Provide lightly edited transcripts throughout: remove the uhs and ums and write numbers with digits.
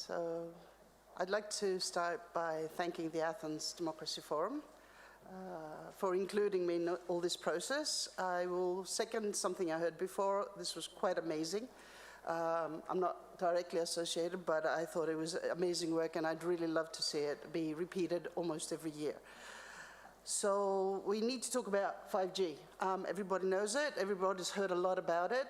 So I'd like to start by thanking the Athens Democracy Forum for including me in all this process. I will second something I heard before. This was quite amazing. I'm not directly associated, but I thought it was amazing work, and I'd really love to see it be repeated almost every year. So we need to talk about 5G. Everybody knows it. Everybody's heard a lot about it.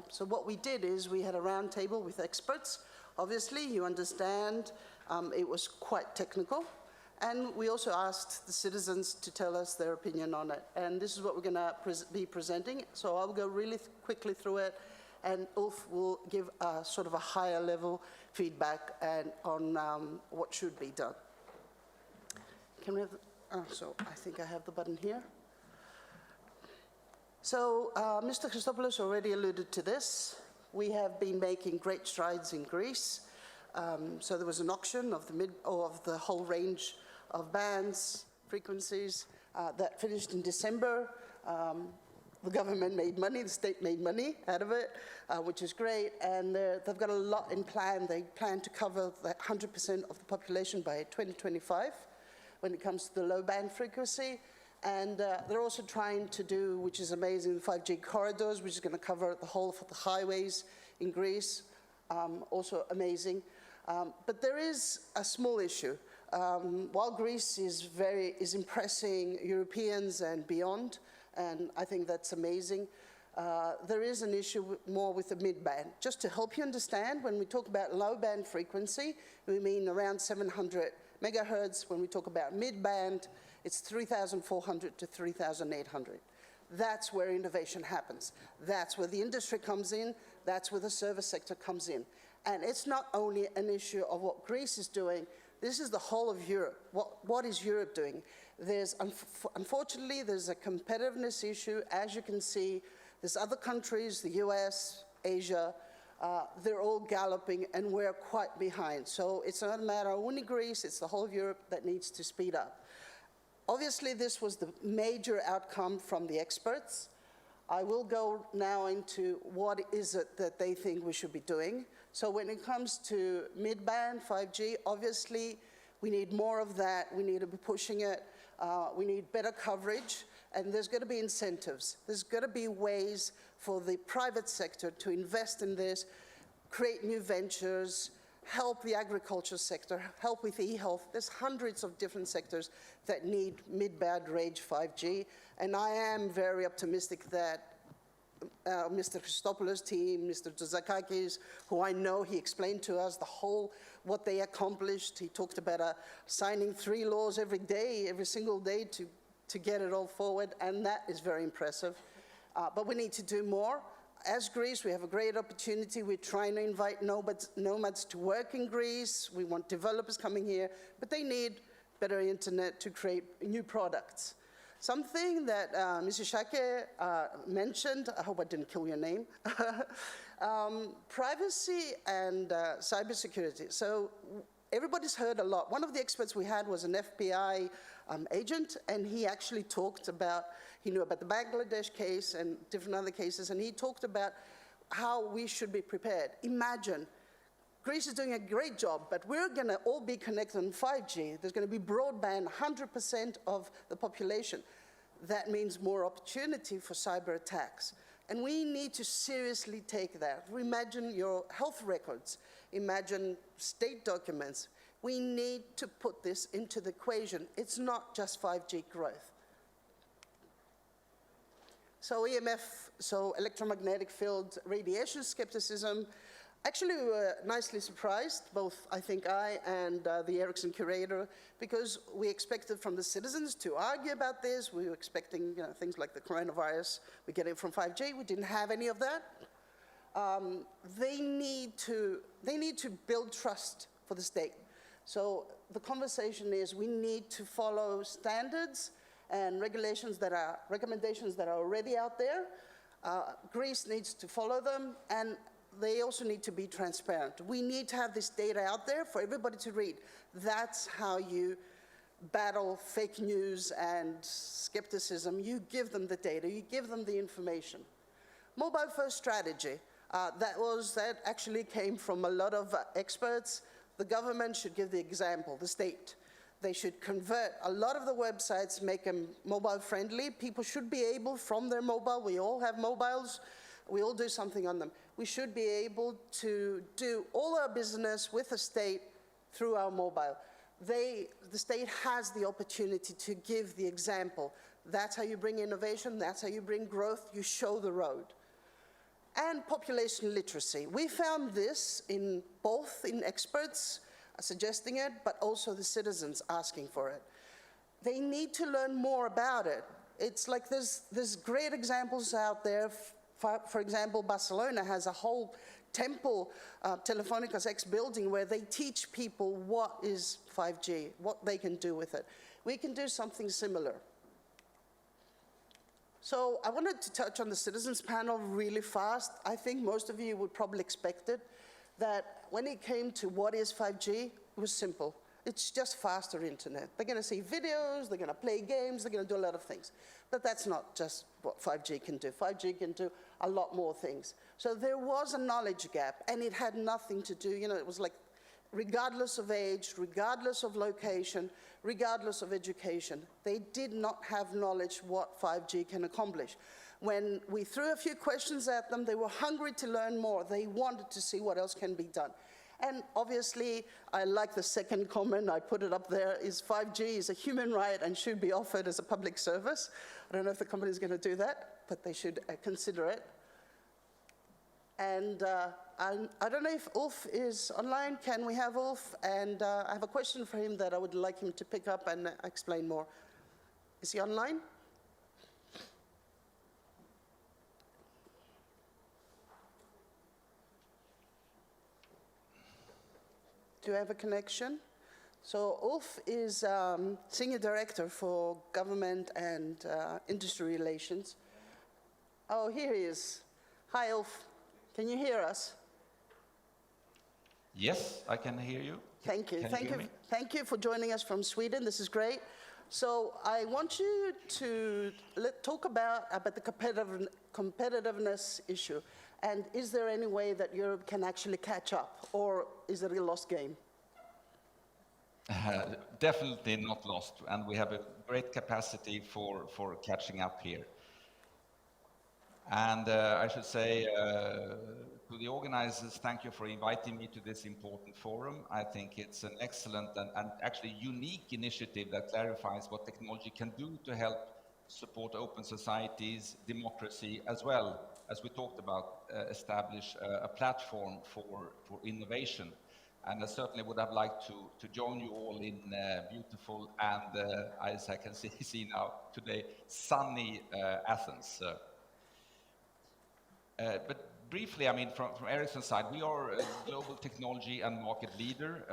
So what we did is we had a round table with experts. Obviously, you understand, it was quite technical. And we also asked the citizens to tell us their opinion on it. And this is what we're going to be presenting. So I'll go really quickly through it, and Ulf will give a sort of a higher level feedback and on what should be done. Can we have, so I think I have the button here. So Mr. Christopoulos already alluded to this. We have been making great strides in Greece. So there was an auction of the whole range of bands, frequencies, that finished in December. The government made money, the state made money out of it, which is great, and they've got a lot in plan. They plan to cover 100% of the population by 2025 when it comes to the low band frequency. And they're also trying to do, which is amazing, 5G corridors, which is going to cover the whole of the highways in Greece, also amazing. But there is a small issue. While Greece is impressing Europeans and beyond, and I think that's amazing, there is an issue more with the mid-band. Just to help you understand, when we talk about low-band frequency, we mean around 700 megahertz. When we talk about mid-band, it's 3,400 to 3,800. That's where innovation happens. That's where the industry comes in. That's where the service sector comes in. And it's not only an issue of what Greece is doing. This is the whole of Europe. What is Europe doing? Unfortunately, there's a competitiveness issue. As you can see, there's other countries, the US, Asia, they're all galloping, and we're quite behind. So it's not a matter of only Greece, it's the whole of Europe that needs to speed up. Obviously, this was the major outcome from the experts. I will go now into what is it that they think we should be doing. So when it comes to mid-band 5G, obviously, we need more of that. We need to be pushing it. We need better coverage, and there's going to be incentives. There's going to be ways for the private sector to invest in this, create new ventures, help the agriculture sector, help with e-health. There's hundreds of different sectors that need mid-band range 5G, and I am very optimistic that Mr. Christopoulos' team, Mr. Tzakakis, who I know he explained to us what they accomplished. He talked about signing 3 laws every day, every single day to get it all forward, and that is very impressive. But we need to do more. As Greece, we have a great opportunity. We're trying to invite nomads to work in Greece. We want developers coming here, but they need better internet to create new products. Something that Mrs. Shake mentioned, I hope I didn't kill your name, privacy and cybersecurity. So everybody's heard a lot. One of the experts we had was an FBI agent, and he actually talked about, he knew about the Bangladesh case and different other cases, and he talked about how we should be prepared. Imagine, Greece is doing a great job, but we're going to all be connected on 5G. There's going to be broadband, 100% of the population. That means more opportunity for cyber attacks. And we need to seriously take that. Imagine your health records. Imagine state documents. We need to put this into the equation. It's not just 5G growth. So EMF, so electromagnetic field radiation skepticism. Actually, we were nicely surprised, both I think I and the Ericsson curator, because we expected from the citizens to argue about this. We were expecting things like the coronavirus. We get it from 5G. We didn't have any of that. They need to build trust for the state. So the conversation is we need to follow standards and recommendations that are already out there. Greece needs to follow them, and they also need to be transparent. We need to have this data out there for everybody to read. That's how you battle fake news and skepticism. You give them the data, you give them the information. Mobile first strategy. That actually came from a lot of experts. The government should give the example, the state. They should convert a lot of the websites, make them mobile friendly. People should be able, from their mobile, we all have mobiles, we all do something on them. We should be able to do all our business with the state through our mobile. The state has the opportunity to give the example. That's how you bring innovation, that's how you bring growth, you show the road. And population literacy. We found this in both in experts suggesting it, but also the citizens asking for it. They need to learn more about it. It's like there's great examples out there. For example, Barcelona has a whole temple, Telefónica's ex-building, where they teach people what is 5G, what they can do with it. We can do something similar. So I wanted to touch on the citizens panel really fast. I think most of you would probably expect it, that when it came to what is 5G, it was simple. It's just faster internet. They're going to see videos, they're going to play games, they're going to do a lot of things. But that's not just what 5G can do. 5G can do a lot more things. So there was a knowledge gap, and it had nothing to do, it was like, regardless of age, regardless of location, regardless of education, they did not have knowledge what 5G can accomplish. When we threw a few questions at them, they were hungry to learn more. They wanted to see what else can be done. And obviously, I like the second comment, I put it up there, is 5G is a human right and should be offered as a public service. I don't know if the company is going to do that, but they should consider it. And I don't know if Ulf is online. Can we have Ulf? And I have a question for him that I would like him to pick up and explain more. Is he online? Do you have a connection? So Ulf is Senior Director for Government and Industry Relations. Oh, here he is. Hi, Ulf. Can you hear us? Yes, I can hear you. Thank you. Can you hear me? Thank you for joining us from Sweden. This is great. So I want you to talk about the competitiveness issue. And is there any way that Europe can actually catch up, or is it a lost game? Definitely not lost, and we have a great capacity for catching up here. And I should say to the organizers, thank you for inviting me to this important forum. I think it's an excellent and actually unique initiative that clarifies what technology can do to help support open societies, democracy, as well as we talked about, establish a platform for innovation. And I certainly would have liked to join you all in beautiful and, as I can see now today, sunny Athens. But briefly, I mean, from Ericsson's side, we are a global technology and market leader.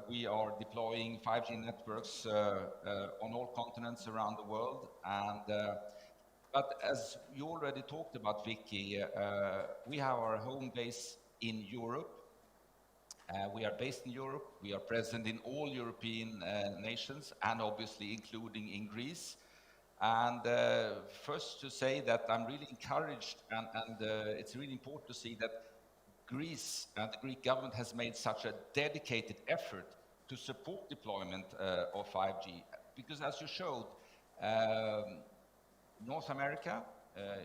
We are deploying 5G networks on all continents around the world. And but as you already talked about, Vicki, we have our home base in Europe. We are based in Europe. We are present in all European nations, and obviously including in Greece. And first to say that I'm really encouraged, and it's really important to see that Greece and the Greek government has made such a dedicated effort to support deployment of 5G. Because as you showed, North America,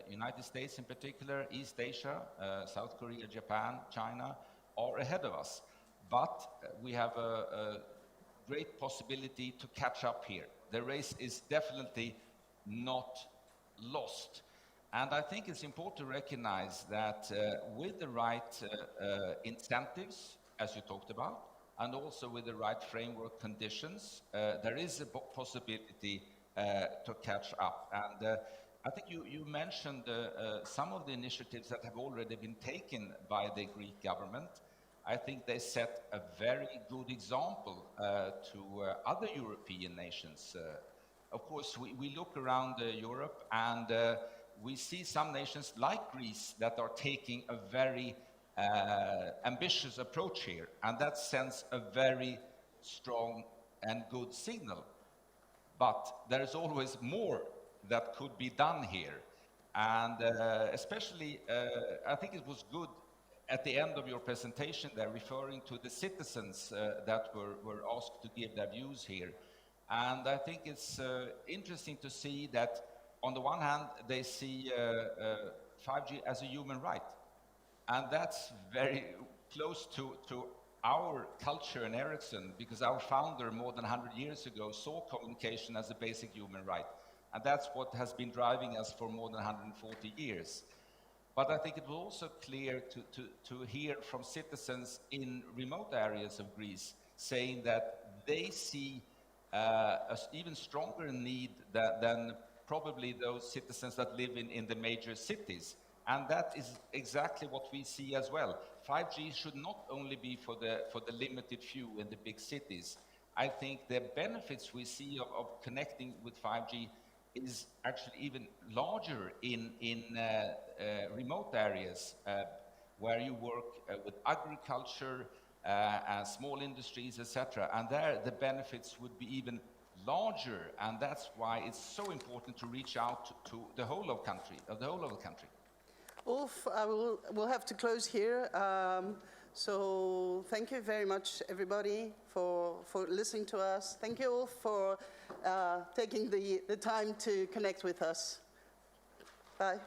United States in particular, East Asia, South Korea, Japan, China are ahead of us. But we have a great possibility to catch up here. The race is definitely not lost. And I think it's important to recognize that with the right incentives, as you talked about, and also with the right framework conditions, there is a possibility to catch up. And I think you mentioned some of the initiatives that have already been taken by the Greek government. I think they set a very good example to other European nations. Of course, we look around Europe and we see some nations like Greece that are taking a very ambitious approach here, and that sends a very strong and good signal. But there is always more that could be done here. And especially, I think it was good at the end of your presentation there, referring to the citizens that were asked to give their views here. And I think it's interesting to see that on the one hand, they see 5G as a human right. And that's very close to our culture in Ericsson, because our founder more than 100 years ago saw communication as a basic human right. And that's what has been driving us for more than 140 years. But I think it was also clear to hear from citizens in remote areas of Greece saying that they see an even stronger need than probably those citizens that live in the major cities. And that is exactly what we see as well. 5G should not only be for the limited few in the big cities. I think the benefits we see of connecting with 5G is actually even larger in remote areas where you work with agriculture and small industries, etc. And there the benefits would be even larger, and that's why it's so important to reach out to the whole of the country. Ulf, we'll have to close here. So thank you very much, everybody, for listening to us. Thank you all for taking the time to connect with us. Bye.